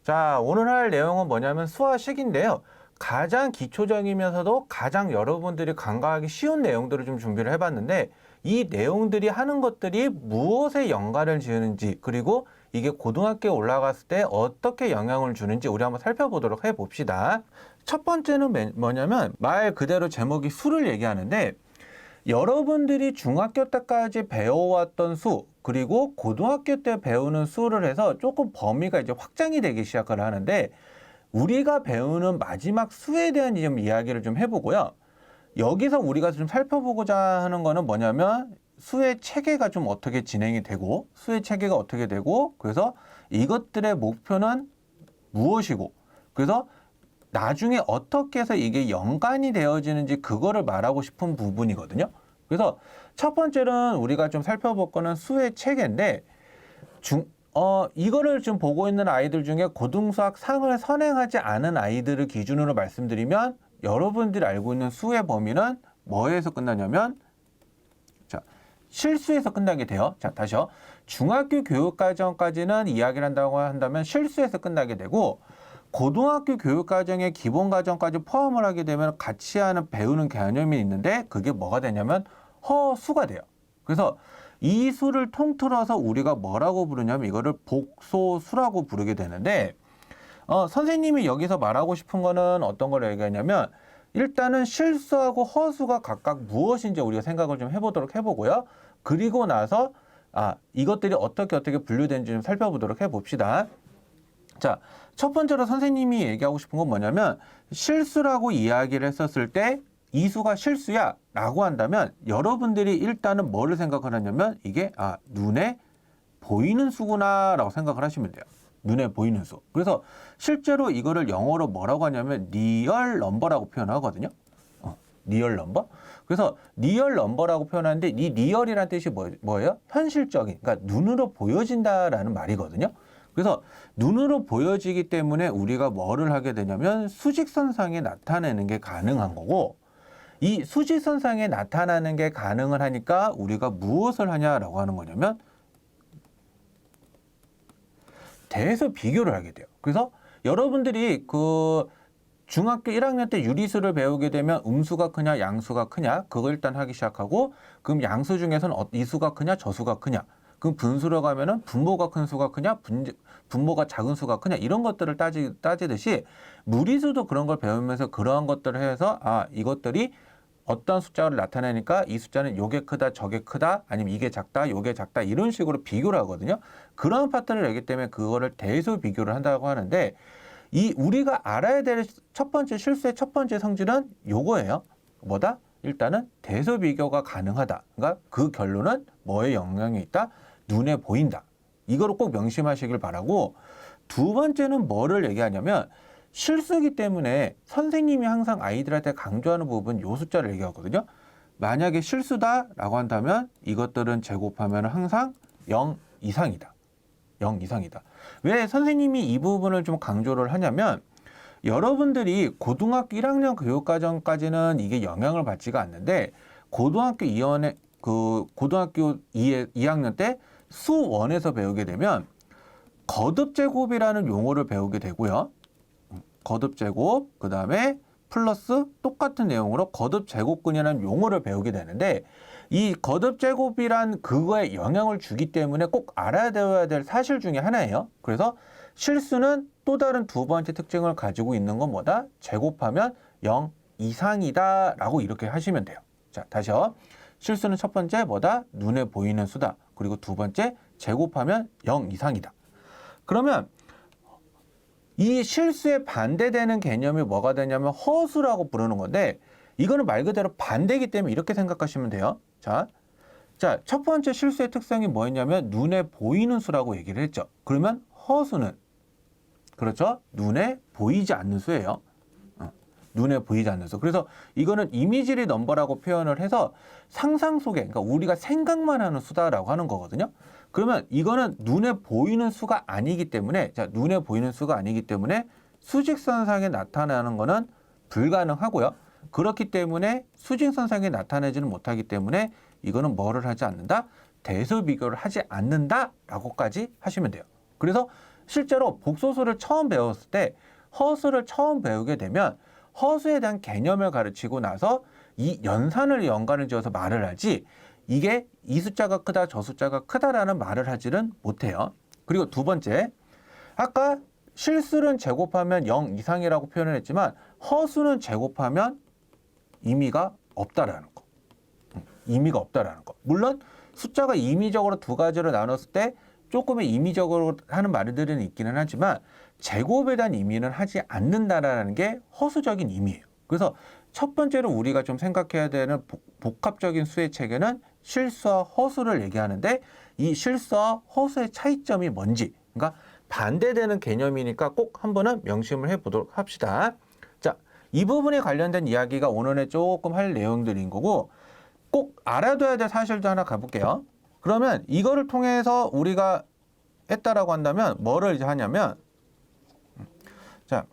자, 오늘 할 내용은 뭐냐면 수화식인데요. 가장 기초적이면서도 가장 여러분들이 간과하기 쉬운 내용들을 좀 준비를 해봤는데 이 내용들이 하는 것들이 무엇에 연관을 지으는지 그리고 이게 고등학교에 올라갔을 때 어떻게 영향을 주는지 우리 한번 살펴보도록 해봅시다. 첫 번째는 뭐냐면 말 그대로 제목이 수를 얘기하는데 여러분들이 중학교 때까지 배워왔던 수 그리고 고등학교 때 배우는 수를 해서 조금 범위가 이제 확장이 되기 시작을 하는데 우리가 배우는 마지막 수에 대한 좀 이야기를 좀 해보고요. 여기서 우리가 좀 살펴보고자 하는 거는 뭐냐면 수의 체계가 좀 어떻게 진행이 되고 수의 체계가 어떻게 되고 그래서 이것들의 목표는 무엇이고 그래서 나중에 어떻게 해서 이게 연관이 되어지는지 그거를 말하고 싶은 부분이거든요. 그래서 첫 번째는 우리가 좀 살펴볼 거는 수의 체계인데 이거를 좀 보고 있는 아이들 중에 고등수학 상을 선행하지 않은 아이들을 기준으로 말씀드리면 여러분들이 알고 있는 수의 범위는 뭐에서 끝나냐면 자, 실수에서 끝나게 돼요. 자, 다시요. 중학교 교육과정까지는 이야기를 한다고 한다면 실수에서 끝나게 되고 고등학교 교육과정의 기본과정까지 포함을 하게 되면 같이 하는 배우는 개념이 있는데 그게 뭐가 되냐면 허수가 돼요. 그래서 이 수를 통틀어서 우리가 뭐라고 부르냐면 이거를 복소수라고 부르게 되는데 선생님이 여기서 말하고 싶은 거는 어떤 걸 얘기하냐면 일단은 실수하고 허수가 각각 무엇인지 우리가 생각을 좀 해보고요. 그리고 나서 이것들이 어떻게 분류되는지 좀 살펴보도록 해봅시다. 자, 첫 번째로 선생님이 얘기하고 싶은 건 뭐냐면 실수라고 이야기를 했었을 때 이 수가 실수야 라고 한다면 여러분들이 일단은 뭐를 생각을 하냐면 이게 눈에 보이는 수구나 라고 생각을 하시면 돼요. 눈에 보이는 수. 그래서 실제로 이거를 영어로 뭐라고 하냐면 리얼 넘버라고 표현하거든요. 리얼 넘버. 그래서 리얼 넘버라고 표현하는데 이 리얼이라는 뜻이 뭐예요? 현실적인, 그러니까 눈으로 보여진다라는 말이거든요. 그래서 눈으로 보여지기 때문에 우리가 뭐를 하게 되냐면 수직선상에 나타내는 게 가능한 거고 이 수직선상에 나타나는 게 가능을 하니까 우리가 무엇을 하냐라고 하는 거냐면 대해서 비교를 하게 돼요. 그래서 여러분들이 중학교 1학년 때 유리수를 배우게 되면 음수가 크냐 양수가 크냐 그거 일단 하기 시작하고 그럼 양수 중에서는 이 수가 크냐 저 수가 크냐 그럼 분수로 가면은 분모가 큰 수가 크냐 분모가 작은 수가 크냐 이런 것들을 따지듯이 무리수도 그런 걸 배우면서 그러한 것들을 해서 이것들이 어떤 숫자를 나타내니까 이 숫자는 요게 크다 저게 크다 아니면 이게 작다 요게 작다 이런 식으로 비교를 하거든요. 그런 파트를 내기 때문에 그거를 대수 비교를 한다고 하는데 우리가 알아야 될 첫 번째 실수의 첫 번째 성질은 요거예요. 뭐다? 일단은 대수 비교가 가능하다. 그러니까 그 결론은 뭐에 영향이 있다? 눈에 보인다. 이거를 꼭 명심하시길 바라고 두 번째는 뭐를 얘기하냐면 실수기 때문에 선생님이 항상 아이들한테 강조하는 부분 요 숫자를 얘기하거든요. 만약에 실수다라고 한다면 이것들은 제곱하면 항상 0 이상이다. 0 이상이다. 왜 선생님이 이 부분을 좀 강조를 하냐면 여러분들이 고등학교 1학년 교육과정까지는 이게 영향을 받지가 않는데 고등학교 2학년 때 수원에서 배우게 되면 거듭제곱이라는 용어를 배우게 되고요. 거듭제곱, 그 다음에 플러스 똑같은 내용으로 거듭제곱근이라는 용어를 배우게 되는데 이 거듭제곱이란 그거에 영향을 주기 때문에 꼭 알아야 될 사실 중에 하나예요. 그래서 실수는 또 다른 두 번째 특징을 가지고 있는 건 뭐다? 제곱하면 0 이상이다 라고 이렇게 하시면 돼요. 자, 다시요. 실수는 첫 번째 뭐다? 눈에 보이는 수다. 그리고 두 번째 제곱하면 0 이상이다. 그러면 이 실수에 반대되는 개념이 뭐가 되냐면 허수라고 부르는 건데 이거는 말 그대로 반대이기 때문에 이렇게 생각하시면 돼요. 자, 첫 번째 실수의 특성이 뭐였냐면 눈에 보이는 수라고 얘기를 했죠. 그러면 허수는 그렇죠? 눈에 보이지 않는 수예요. 눈에 보이지 않는 수. 그래서 이거는 이미지리 넘버라고 표현을 해서 상상 속에, 그러니까 우리가 생각만 하는 수다라고 하는 거거든요. 그러면 이거는 눈에 보이는 수가 아니기 때문에, 눈에 보이는 수가 아니기 때문에 수직선상에 나타나는 거는 불가능하고요. 그렇기 때문에 수직선상에 나타내지는 못하기 때문에 이거는 뭐를 하지 않는다? 대수 비교를 하지 않는다라고까지 하시면 돼요. 그래서 실제로 복소수를 처음 배웠을 때 허수를 처음 배우게 되면 허수에 대한 개념을 가르치고 나서 이 연산을 연관을 지어서 말을 하지, 이게 이 숫자가 크다 저 숫자가 크다라는 말을 하지는 못해요. 그리고 두 번째, 아까 실수는 제곱하면 0 이상이라고 표현을 했지만 허수는 제곱하면 의미가 없다라는 거. 의미가 없다라는 거. 물론 숫자가 임의적으로 두 가지로 나눴을 때 조금의 임의적으로 하는 말들은 있기는 하지만 제곱에 대한 의미는 하지 않는다라는 게 허수적인 의미예요. 그래서 첫 번째로 우리가 좀 생각해야 되는 복합적인 수의 체계는 실수와 허수를 얘기하는데, 이 실수와 허수의 차이점이 뭔지, 그러니까 반대되는 개념이니까 꼭 한번은 명심을 해보도록 합시다. 자, 이 부분에 관련된 이야기가 오늘에 조금 할 내용들인 거고, 꼭 알아둬야 될 사실도 하나 가볼게요. 그러면 이거를 통해서 우리가 했다라고 한다면 뭐를 이제 하냐면, 자,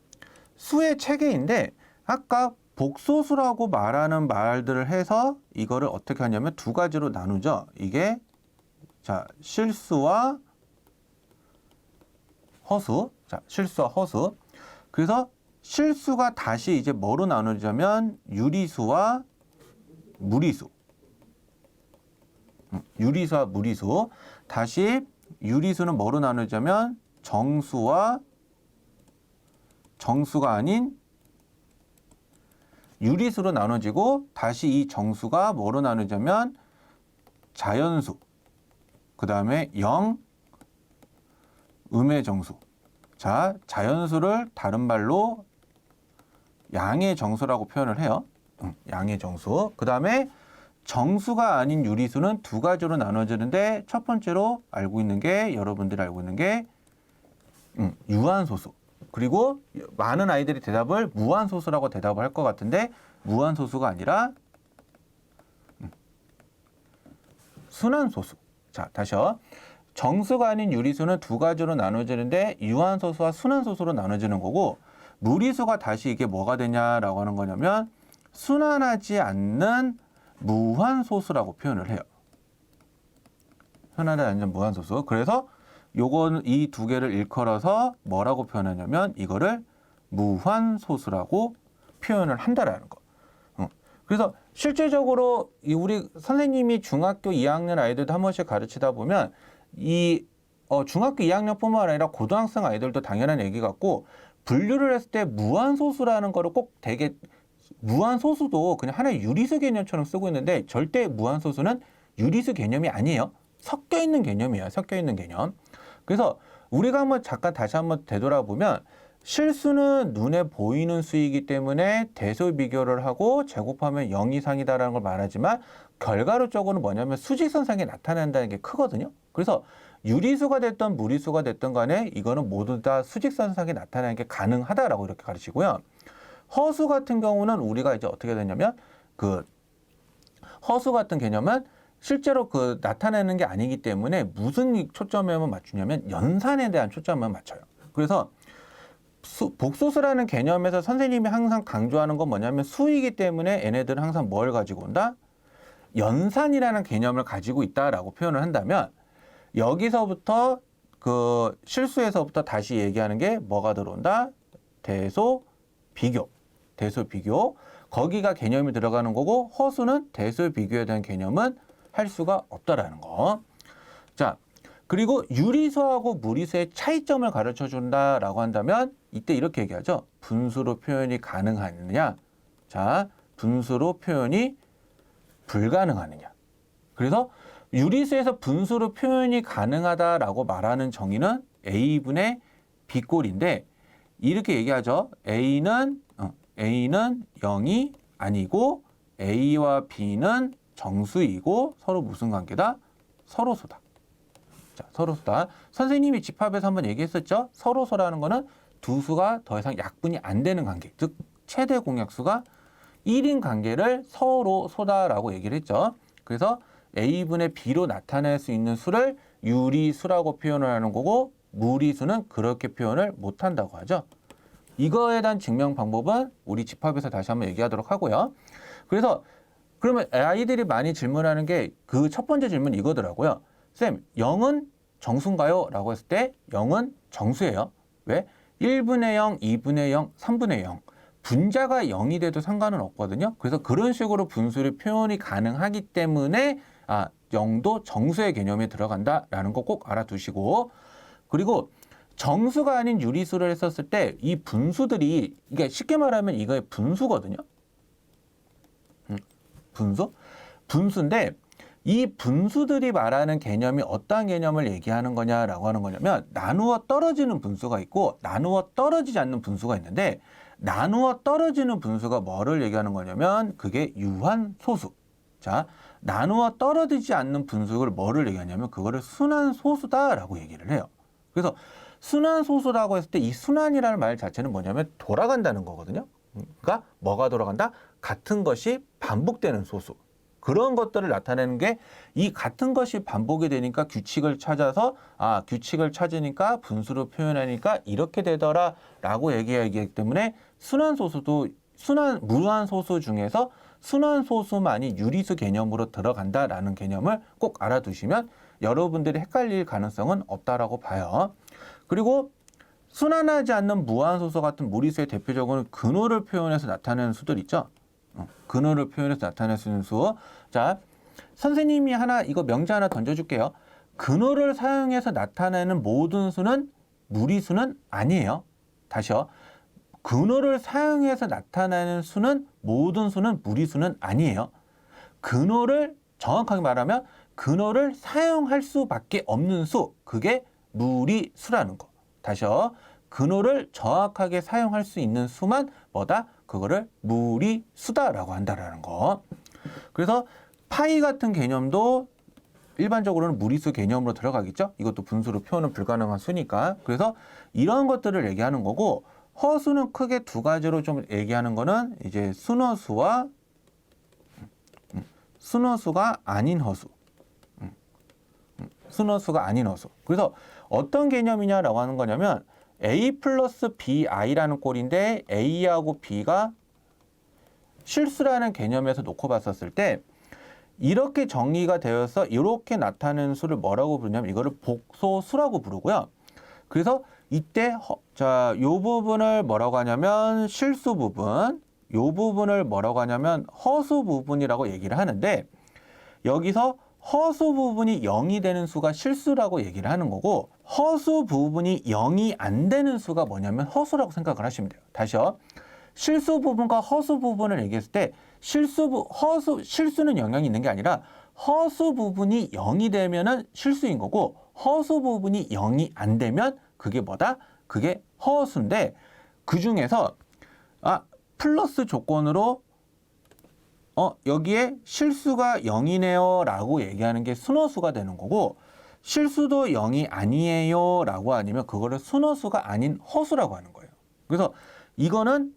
수의 체계인데 아까 복소수라고 말하는 말들을 해서 이거를 어떻게 하냐면 두 가지로 나누죠. 이게 자, 실수와 허수. 자, 실수와 허수. 그래서 실수가 다시 이제 뭐로 나누자면 유리수와 무리수. 유리수와 무리수. 다시 유리수는 뭐로 나누자면 정수와 정수가 아닌 유리수로 나눠지고, 다시 이 정수가 뭐로 나누자면 자연수, 그 다음에 음의 정수. 자, 자연수를 다른 말로 양의 정수라고 표현을 해요. 양의 정수. 그 다음에 정수가 아닌 유리수는 두 가지로 나눠지는데, 첫 번째로 알고 있는 게, 여러분들이 알고 있는 게 유한소수. 그리고 많은 아이들이 대답을 무한소수라고 대답을 할 것 같은데, 무한소수가 아니라 순환소수. 자, 다시요. 정수가 아닌 유리수는 두 가지로 나눠지는데 유한소수와 순환소수로 나눠지는 거고, 무리수가 다시 이게 뭐가 되냐라고 하는 거냐면 순환하지 않는 무한소수라고 표현을 해요. 순환하지 않는 무한소수. 그래서 요건 이 두 개를 일컬어서 뭐라고 표현하냐면 이거를 무한소수라고 표현을 한다라는 거. 그래서 실질적으로 우리 선생님이 중학교 2학년 아이들도 한 번씩 가르치다 보면 이 중학교 2학년뿐만 아니라 고등학생 아이들도 당연한 얘기 같고, 분류를 했을 때 무한소수라는 거를 꼭 되게, 무한소수도 그냥 하나의 유리수 개념처럼 쓰고 있는데 절대 무한소수는 유리수 개념이 아니에요. 섞여 있는 개념이에요. 섞여 있는 개념. 그래서 우리가 한번 잠깐 다시 한번 되돌아보면, 실수는 눈에 보이는 수이기 때문에 대소 비교를 하고 제곱하면 0 이상이다라는 걸 말하지만 결과론적으로는 뭐냐면 수직선상에 나타난다는 게 크거든요. 그래서 유리수가 됐든 무리수가 됐든 간에 이거는 모두 다 수직선상에 나타나는 게 가능하다라고 이렇게 가르치고요. 허수 같은 경우는 우리가 이제 어떻게 되냐면 허수 같은 개념은 실제로 나타내는 게 아니기 때문에 무슨 초점에만 맞추냐면 연산에 대한 초점을 맞춰요. 그래서 복소수라는 개념에서 선생님이 항상 강조하는 건 뭐냐면 수이기 때문에 얘네들은 항상 뭘 가지고 온다? 연산이라는 개념을 가지고 있다라고 표현을 한다면, 여기서부터 실수에서부터 다시 얘기하는 게 뭐가 들어온다? 대소 비교. 대소 비교. 거기가 개념이 들어가는 거고, 허수는 대소 비교에 대한 개념은 할 수가 없다라는 거. 자, 그리고 유리수하고 무리수의 차이점을 가르쳐 준다라고 한다면 이때 이렇게 얘기하죠. 분수로 표현이 가능하느냐? 자, 분수로 표현이 불가능하느냐? 그래서 유리수에서 분수로 표현이 가능하다라고 말하는 정의는 A분의 B꼴인데, 이렇게 얘기하죠. A는 0이 아니고 A와 B는 정수이고 서로 무슨 관계다? 서로소다. 자, 서로소다. 선생님이 집합에서 한번 얘기했었죠. 서로소라는 거는 두 수가 더 이상 약분이 안 되는 관계, 즉 최대 공약수가 1인 관계를 서로소다라고 얘기를 했죠. 그래서 A분의 B로 나타낼 수 있는 수를 유리수라고 표현을 하는 거고, 무리수는 그렇게 표현을 못한다고 하죠. 이거에 대한 증명 방법은 우리 집합에서 다시 한번 얘기하도록 하고요. 그래서 그러면 아이들이 많이 질문하는 게 첫 번째 질문 이거더라고요. 쌤, 0은 정수인가요? 라고 했을 때 0은 정수예요. 왜? 1분의 0, 2분의 0, 3분의 0. 분자가 0이 돼도 상관은 없거든요. 그래서 그런 식으로 분수를 표현이 가능하기 때문에 0도 정수의 개념에 들어간다라는 거 꼭 알아두시고, 그리고 정수가 아닌 유리수를 했었을 때 이 분수들이, 이게 쉽게 말하면 이거의 분수거든요. 분수? 분수인데 이 분수들이 말하는 개념이 어떤 개념을 얘기하는 거냐라고 하는 거냐면, 나누어 떨어지는 분수가 있고 나누어 떨어지지 않는 분수가 있는데, 나누어 떨어지는 분수가 뭐를 얘기하는 거냐면 그게 유한소수. 자, 나누어 떨어지지 않는 분수를 뭐를 얘기하냐면 그거를 순환소수다라고 얘기를 해요. 그래서 순환소수라고 했을 때 이 순환이라는 말 자체는 뭐냐면 돌아간다는 거거든요. 그러니까 뭐가 돌아간다? 같은 것이 반복되는 소수. 그런 것들을 나타내는 게, 이 같은 것이 반복이 되니까 규칙을 찾아서 규칙을 찾으니까 분수로 표현하니까 이렇게 되더라 라고 얘기하기 때문에 순환소수도 무한소수 중에서 순환소수만이 유리수 개념으로 들어간다라는 개념을 꼭 알아두시면 여러분들이 헷갈릴 가능성은 없다라고 봐요. 그리고 순환하지 않는 무한소수 같은 무리수의 대표적으로 근호를 표현해서 나타내는 수들 있죠. 근호를 표현해서 나타낼 수 있는 수. 자, 선생님이 이거 명제 하나 던져줄게요. 근호를 사용해서 나타내는 모든 수는 무리수는 아니에요. 다시요. 근호를 사용해서 나타내는 수는, 모든 수는 무리수는 아니에요. 근호를 정확하게 말하면 근호를 사용할 수밖에 없는 수, 그게 무리수라는 거. 다시요. 근호를 정확하게 사용할 수 있는 수만 뭐다? 그거를 무리수다라고 한다라는 거. 그래서 파이 같은 개념도 일반적으로는 무리수 개념으로 들어가겠죠. 이것도 분수로 표현은 불가능한 수니까. 그래서 이런 것들을 얘기하는 거고, 허수는 크게 두 가지로 좀 얘기하는 거는 이제 순허수와 순허수가 아닌 허수. 순허수가 아닌 허수. 그래서 어떤 개념이냐라고 하는 거냐면 A 플러스 BI라는 꼴인데 A하고 B가 실수라는 개념에서 놓고 봤었을 때 이렇게 정의가 되어서 이렇게 나타내는 수를 뭐라고 부르냐면 이거를 복소수라고 부르고요. 그래서 이때 요 부분을 뭐라고 하냐면 실수 부분, 요 부분을 뭐라고 하냐면 허수 부분이라고 얘기를 하는데, 여기서 허수 부분이 0이 되는 수가 실수라고 얘기를 하는 거고, 허수 부분이 0이 안 되는 수가 뭐냐면 허수라고 생각을 하시면 돼요. 다시요. 실수 부분과 허수 부분을 얘기했을 때 실수는 영향이 있는 게 아니라 허수 부분이 0이 되면은 실수인 거고, 허수 부분이 0이 안 되면 그게 뭐다? 그게 허수인데, 그 중에서 플러스 조건으로 여기에 실수가 0이네요 라고 얘기하는 게 순허수가 되는 거고, 실수도 0이 아니에요 라고 아니면 그거를 순허수가 아닌 허수라고 하는 거예요. 그래서 이거는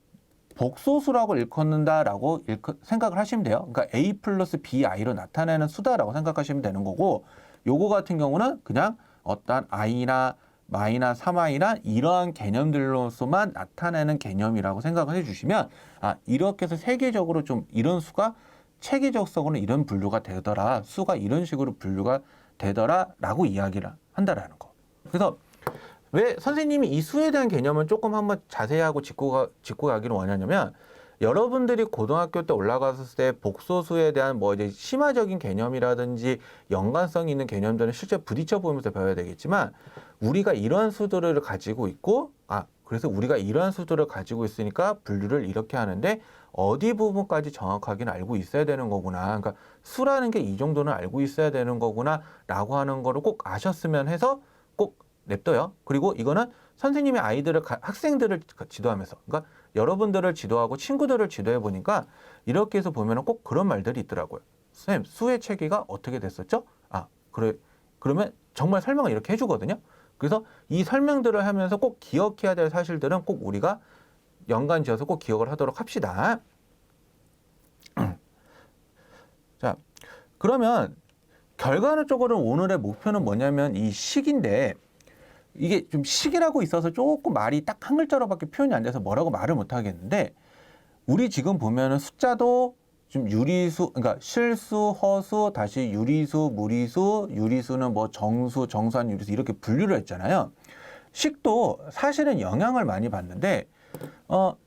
복소수라고 일컫는다라고 생각을 하시면 돼요. 그러니까 A 플러스 BI로 나타내는 수다라고 생각하시면 되는 거고, 요거 같은 경우는 그냥 어떤 I나 마이나 3I나 이러한 개념들로서만 나타내는 개념이라고 생각을 해주시면, 이렇게 해서 세계적으로 좀 이런 수가 체계적으로는 이런 분류가 되더라, 수가 이런 식으로 분류가 되더라라고 이야기를 한다라는 거. 그래서 왜 선생님이 이 수에 대한 개념을 조금 한번 자세하고 짚고 가기를 원하냐면, 여러분들이 고등학교 때 올라갔을 때 복소수에 대한 이제 심화적인 개념이라든지 연관성 있는 개념들은 실제 부딪혀 보면서 배워야 되겠지만, 우리가 이러한 수들을 가지고 있고, 그래서 우리가 이러한 수들을 가지고 있으니까 분류를 이렇게 하는데 어디 부분까지 정확하게는 알고 있어야 되는 거구나. 그러니까 수라는 게 이 정도는 알고 있어야 되는 거구나 라고 하는 거를 꼭 아셨으면 해서 꼭 냅둬요. 그리고 이거는 선생님의 학생들을 지도하면서, 그러니까 여러분들을 지도하고 친구들을 지도해 보니까 이렇게 해서 보면 꼭 그런 말들이 있더라고요. 선생님, 수의 체계가 어떻게 됐었죠? 그러면 정말 설명을 이렇게 해주거든요. 그래서 이 설명들을 하면서 꼭 기억해야 될 사실들은 꼭 우리가 연관 지어서 꼭 기억을 하도록 합시다. 자, 그러면 결과적으로 오늘의 목표는 뭐냐면 이 식인데, 이게 좀 식이라고 있어서 조금 말이 딱 한 글자로밖에 표현이 안 돼서 뭐라고 말을 못 하겠는데, 우리 지금 보면은 숫자도 좀 유리수, 그러니까 실수, 허수, 다시 유리수, 무리수, 유리수는 정수, 정수한 유리수 이렇게 분류를 했잖아요. 식도 사실은 영향을 많이 받는데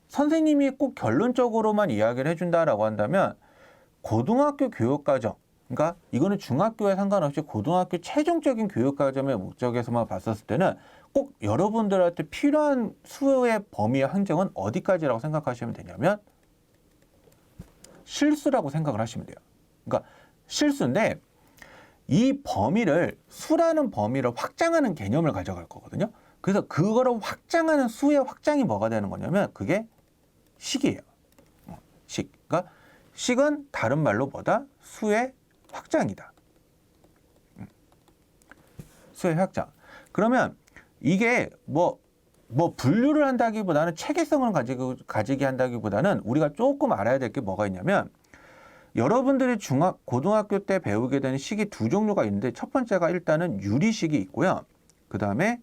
선생님이 꼭 결론적으로만 이야기를 해준다라고 한다면 고등학교 교육과정, 그러니까 이거는 중학교에 상관없이 고등학교 최종적인 교육과정의 목적에서만 봤었을 때는 꼭 여러분들한테 필요한 수의 범위의 한정은 어디까지라고 생각하시면 되냐면 실수라고 생각을 하시면 돼요. 그러니까 실수인데 이 범위를 수라는 범위를 확장하는 개념을 가져갈 거거든요. 그래서 그거를 확장하는 수의 확장이 뭐가 되는 거냐면 그게 식이에요. 식. 그러니까 식은 다른 말로 뭐다? 수의 확장이다. 수의 확장. 그러면 이게 뭐 분류를 한다기보다는 체계성을 가지게 한다기보다는 우리가 조금 알아야 될 게 뭐가 있냐면 여러분들이 고등학교 때 배우게 되는 식이 두 종류가 있는데 첫 번째가 일단은 유리식이 있고요. 그 다음에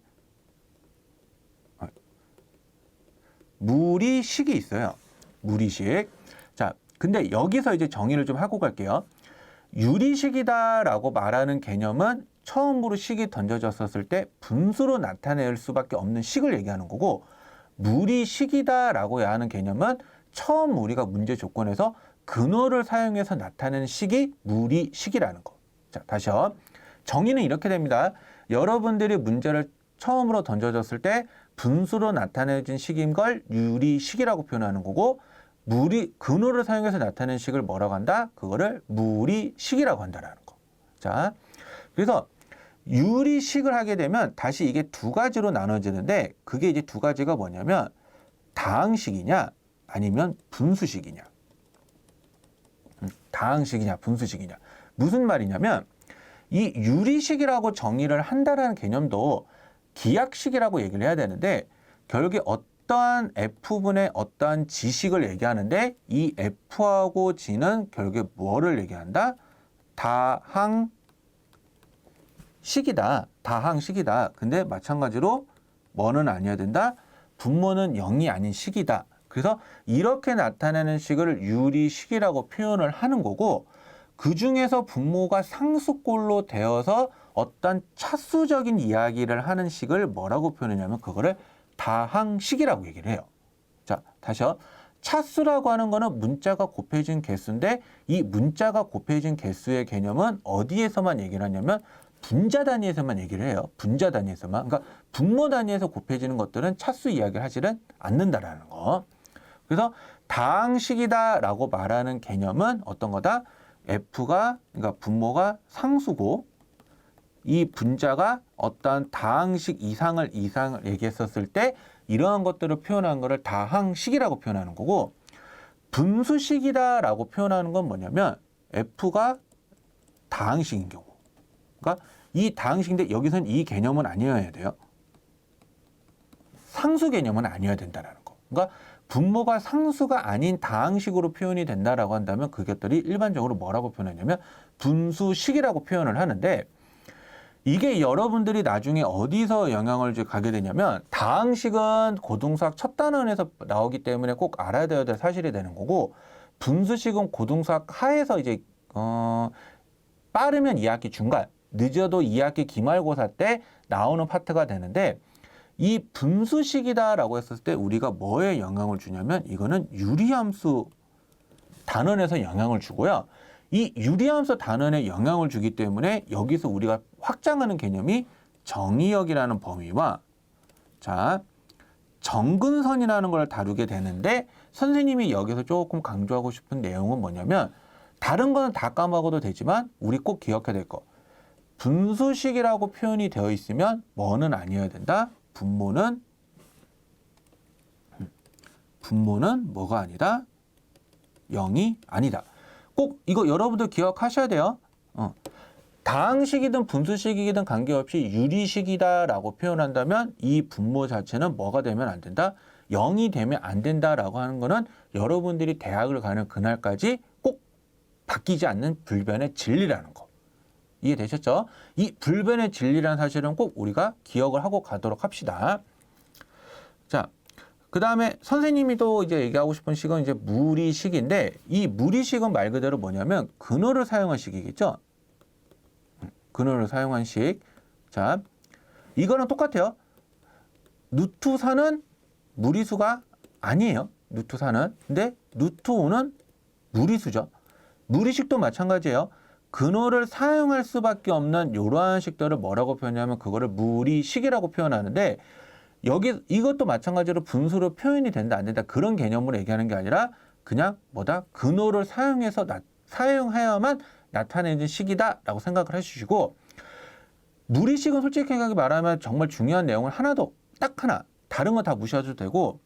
무리식이 있어요. 무리식. 자, 근데 여기서 이제 정의를 좀 하고 갈게요. 유리식이다라고 말하는 개념은 처음으로 식이 던져졌었을 때 분수로 나타낼 수밖에 없는 식을 얘기하는 거고, 무리식이다라고 하는 개념은 처음 우리가 문제 조건에서 근호를 사용해서 나타내는 식이 무리식이라는 거. 자, 다시요. 정의는 이렇게 됩니다. 여러분들이 문제를 처음으로 던져졌을 때 분수로 나타내진 식인 걸 유리식이라고 표현하는 거고, 근호를 사용해서 나타내는 식을 뭐라고 한다? 그거를 무리식이라고 한다라는 거. 자, 그래서 유리식을 하게 되면 다시 이게 두 가지로 나눠지는데 그게 이제 두 가지가 뭐냐면 다항식이냐 아니면 분수식이냐. 다항식이냐 분수식이냐. 무슨 말이냐면 이 유리식이라고 정의를 한다라는 개념도 기하식이라고 얘기를 해야 되는데 결국에 어떠한 F분의 어떠한 지식을 얘기하는데 이 F하고 G는 결국에 뭐를 얘기한다? 다항식이다. 다항식이다. 근데 마찬가지로 뭐는 아니어야 된다? 분모는 0이 아닌 식이다. 그래서 이렇게 나타내는 식을 유리식이라고 표현을 하는 거고, 그 중에서 분모가 상수꼴로 되어서 어떤 차수적인 이야기를 하는 식을 뭐라고 표현하냐면 그거를 다항식이라고 얘기를 해요. 자, 다시요. 차수라고 하는 거는 문자가 곱해진 개수인데 이 문자가 곱해진 개수의 개념은 어디에서만 얘기를 하냐면 분자 단위에서만 얘기를 해요. 분자 단위에서만. 그러니까 분모 단위에서 곱해지는 것들은 차수 이야기를 하지는 않는다라는 거. 그래서 다항식이다라고 말하는 개념은 어떤 거다? F가 그러니까 분모가 상수고 이 분자가 어떤 다항식 이상을 얘기했었을 때 이러한 것들을 표현하는 것을 다항식이라고 표현하는 거고, 분수식이다라고 표현하는 건 뭐냐면 F가 다항식인 경우. 그러니까 이 다항식인데 여기서는 이 개념은 아니어야 돼요. 상수 개념은 아니어야 된다라는 거. 그러니까 분모가 상수가 아닌 다항식으로 표현이 된다라고 한다면 그것들이 일반적으로 뭐라고 표현하냐면 분수식이라고 표현을 하는데, 이게 여러분들이 나중에 어디서 영향을 가게 되냐면 다항식은 고등수학 첫 단원에서 나오기 때문에 꼭 알아야 될 사실이 되는 거고, 분수식은 고등수학 하에서 이제 빠르면 2학기 중간, 늦어도 2학기 기말고사 때 나오는 파트가 되는데, 이 분수식이다라고 했을 때 우리가 뭐에 영향을 주냐면 이거는 유리함수 단원에서 영향을 주고요. 이 유리함수 단원에 영향을 주기 때문에 여기서 우리가 확장하는 개념이 정의역이라는 범위와 자 정근선이라는 걸 다루게 되는데, 선생님이 여기서 조금 강조하고 싶은 내용은 뭐냐면 다른 거는 다 까먹어도 되지만 우리 꼭 기억해야 될 거, 분수식이라고 표현이 되어 있으면 뭐는 아니어야 된다? 분모는 뭐가 아니다? 0이 아니다. 꼭 이거 여러분들 기억하셔야 돼요. 다항식이든 분수식이든 관계없이 유리식이다라고 표현한다면 이 분모 자체는 뭐가 되면 안 된다? 0이 되면 안 된다라고 하는 거는 여러분들이 대학을 가는 그날까지 꼭 바뀌지 않는 불변의 진리라는 거. 이해되셨죠? 이 불변의 진리라는 사실은 꼭 우리가 기억을 하고 가도록 합시다. 자, 그 다음에 선생님이 또 이제 얘기하고 싶은 식은 이제 무리식인데, 이 무리식은 말 그대로 뭐냐면 근호를 사용한 식이겠죠? 근호를 사용한 식. 자, 이거는 똑같아요. 루트 4는 무리수가 아니에요. 루트 4는. 근데 루트 5는 무리수죠. 무리식도 마찬가지예요. 근호를 사용할 수밖에 없는 이러한 식들을 뭐라고 표현하냐면 그거를 무리식이라고 표현하는데 여기 이것도 마찬가지로 분수로 표현이 된다 안 된다 그런 개념으로 얘기하는 게 아니라 그냥 뭐다 근호를 사용해야만 나타내는 식이다라고 생각을 해주시고 무리식은 솔직히 말하면 정말 중요한 내용을 하나도 딱 하나 다른 거 다 무시하셔도 되고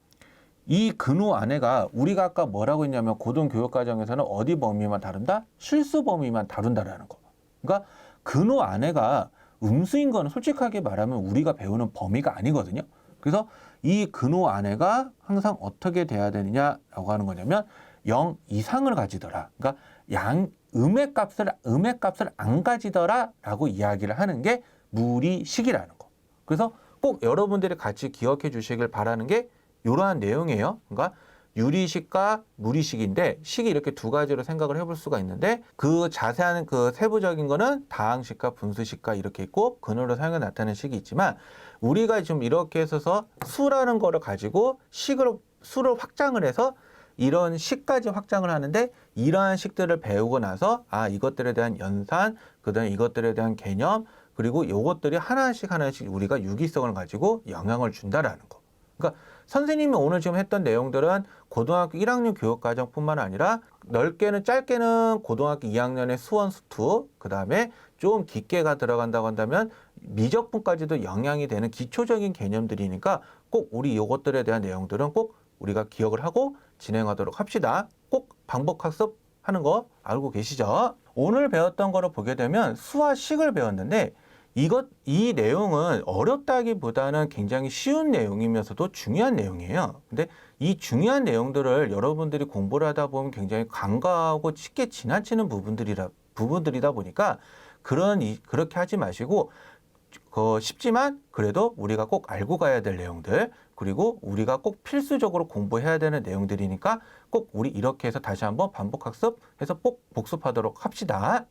이 근호 안에가 우리가 아까 뭐라고 했냐면 고등교육과정에서는 어디 범위만 다룬다? 실수 범위만 다룬다라는 거. 그러니까 근호 안에가 음수인 거는 솔직하게 말하면 우리가 배우는 범위가 아니거든요. 그래서 이 근호 안에가 항상 어떻게 돼야 되느냐라고 하는 거냐면 0 이상을 가지더라. 그러니까 음의 값을 안 가지더라라고 이야기를 하는 게 무리식이라는 거. 그래서 꼭 여러분들이 같이 기억해 주시길 바라는 게 이러한 내용이에요. 그러니까 유리식과 무리식인데 식이 이렇게 두 가지로 생각을 해볼 수가 있는데 그 자세한 그 세부적인 거는 다항식과 분수식과 이렇게 있고 근호로 사용해 나타내는 식이 있지만 우리가 지금 이렇게 해서 수라는 거를 가지고 수를 확장을 해서 이런 식까지 확장을 하는데 이러한 식들을 배우고 나서 이것들에 대한 연산, 그다음에 이것들에 대한 개념 그리고 이것들이 하나씩 우리가 유기성을 가지고 영향을 준다라는 거. 그러니까 선생님이 오늘 지금 했던 내용들은 고등학교 1학년 교육과정뿐만 아니라 넓게는 짧게는 고등학교 2학년의 수원 수투 그다음에 좀 깊게가 들어간다고 한다면 미적분까지도 영향이 되는 기초적인 개념들이니까 꼭 우리 이것들에 대한 내용들은 꼭 우리가 기억을 하고 진행하도록 합시다. 꼭 반복학습하는 거 알고 계시죠? 오늘 배웠던 거를 보게 되면 수와 식을 배웠는데 이 내용은 어렵다기보다는 굉장히 쉬운 내용이면서도 중요한 내용이에요. 근데 이 중요한 내용들을 여러분들이 공부를 하다 보면 굉장히 간과하고 쉽게 지나치는 부분들이다 보니까 그렇게 하지 마시고 쉽지만 그래도 우리가 꼭 알고 가야 될 내용들 그리고 우리가 꼭 필수적으로 공부해야 되는 내용들이니까 꼭 우리 이렇게 해서 다시 한번 반복학습해서 꼭 복습하도록 합시다.